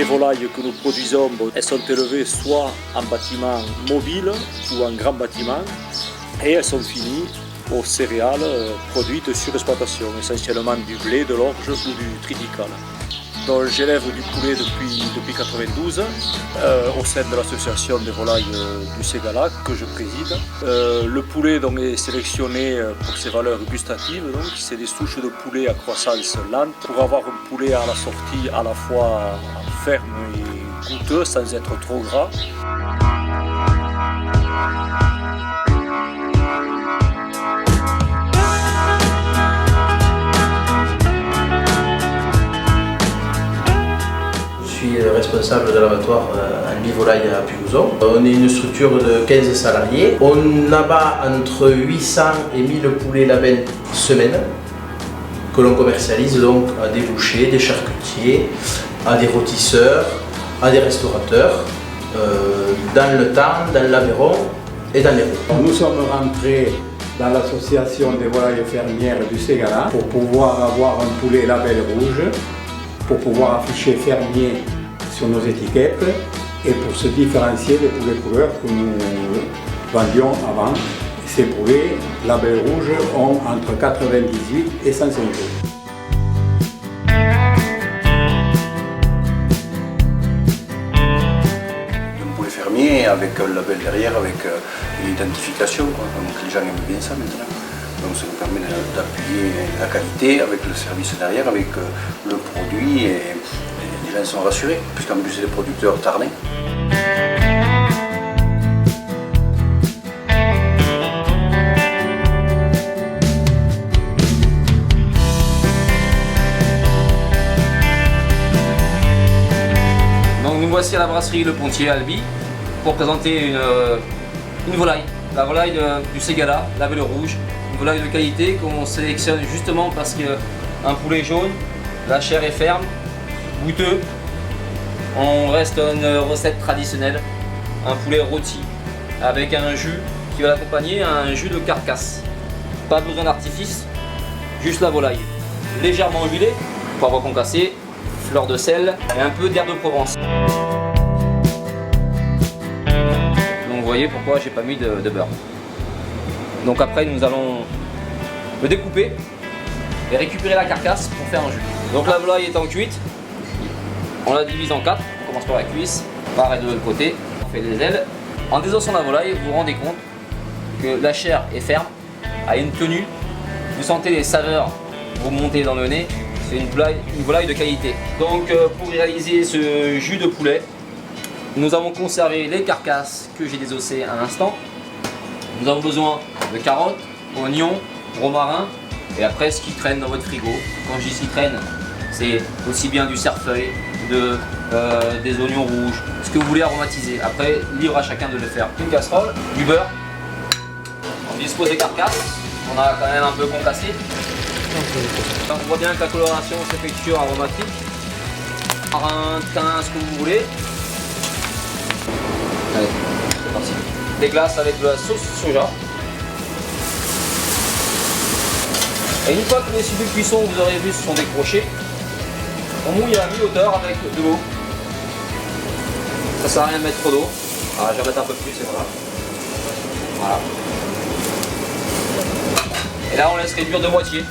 Les volailles que nous produisons, elles sont élevées soit en bâtiment mobile ou en grand bâtiment et elles sont finies aux céréales produites sur exploitation, essentiellement du blé, de l'orge ou du triticale. Donc j'élève du poulet depuis 1992 au sein de l'association des volailles du Ségala que je préside. Le poulet donc, est sélectionné pour ses valeurs gustatives, donc c'est des souches de poulet à croissance lente pour avoir un poulet à la sortie à la fois ferme et goûteux sans être trop gras. Je suis responsable de l'abattoir Andy Volaille à Puygouzon. On est une structure de 15 salariés. On abat entre 800 et 1000 poulets labels semaine que l'on commercialise donc à des bouchers, des charcutiers, à des rôtisseurs, à des restaurateurs, dans le Tarn, dans l'Aveyron et dans l'Hérault. Nous sommes rentrés dans l'association des volailles fermières du Ségala pour pouvoir avoir un poulet label rouge, pour pouvoir afficher fermier sur nos étiquettes et pour se différencier des poulets couleurs que nous vendions avant. Ces poulets label rouge ont entre 98 et 105 jours. Un poulet fermier avec un label derrière, avec une identification, quoi. Donc les gens aiment bien ça maintenant. Donc ça nous permet d'appuyer la qualité avec le service derrière, avec le produit et les gens sont rassurés, puisqu'en plus c'est des producteurs tarnais. Donc nous voici à la brasserie Le Pontier à Albi pour présenter une volaille, la volaille du Ségala, label rouge. Une volaille de qualité qu'on sélectionne justement parce qu'un poulet jaune, la chair est ferme, goûteux. On reste à une recette traditionnelle, un poulet rôti avec un jus qui va l'accompagner, un jus de carcasse. Pas besoin d'artifice, juste la volaille. Légèrement huilée, poivre concassé, fleur de sel et un peu d'herbe de Provence. Donc vous voyez pourquoi j'ai pas mis de beurre. Donc après nous allons le découper et récupérer la carcasse pour faire un jus. Donc la volaille étant cuite, on la divise en 4, on commence par la cuisse, pareil de l'autre côté, on fait les ailes. En désossant la volaille, vous vous rendez compte que la chair est ferme, a une tenue, vous sentez les saveurs vous monter dans le nez, c'est une volaille de qualité. Donc pour réaliser ce jus de poulet, nous avons conservé les carcasses que j'ai désossées à l'instant. Nous avons besoin de carottes, oignons, romarin et après ce qui traîne dans votre frigo. Quand je dis ce qui traîne, c'est aussi bien du cerfeuil, des oignons rouges, ce que vous voulez aromatiser. Après, libre à chacun de le faire. Une casserole, du beurre, on dispose des carcasses, on a quand même un peu concassé. On voit bien que la coloration s'effectue aromatique, marin, thym, ce que vous voulez. Allez, c'est parti. Des glaces avec de la sauce soja. Et une fois que les cibles de cuisson, vous aurez vu, se sont décrochés, on mouille à mi-hauteur avec de l'eau. Ça sert à rien de mettre trop d'eau. Alors, je vais mettre un peu plus et voilà. Voilà. Et là on laisse réduire de moitié.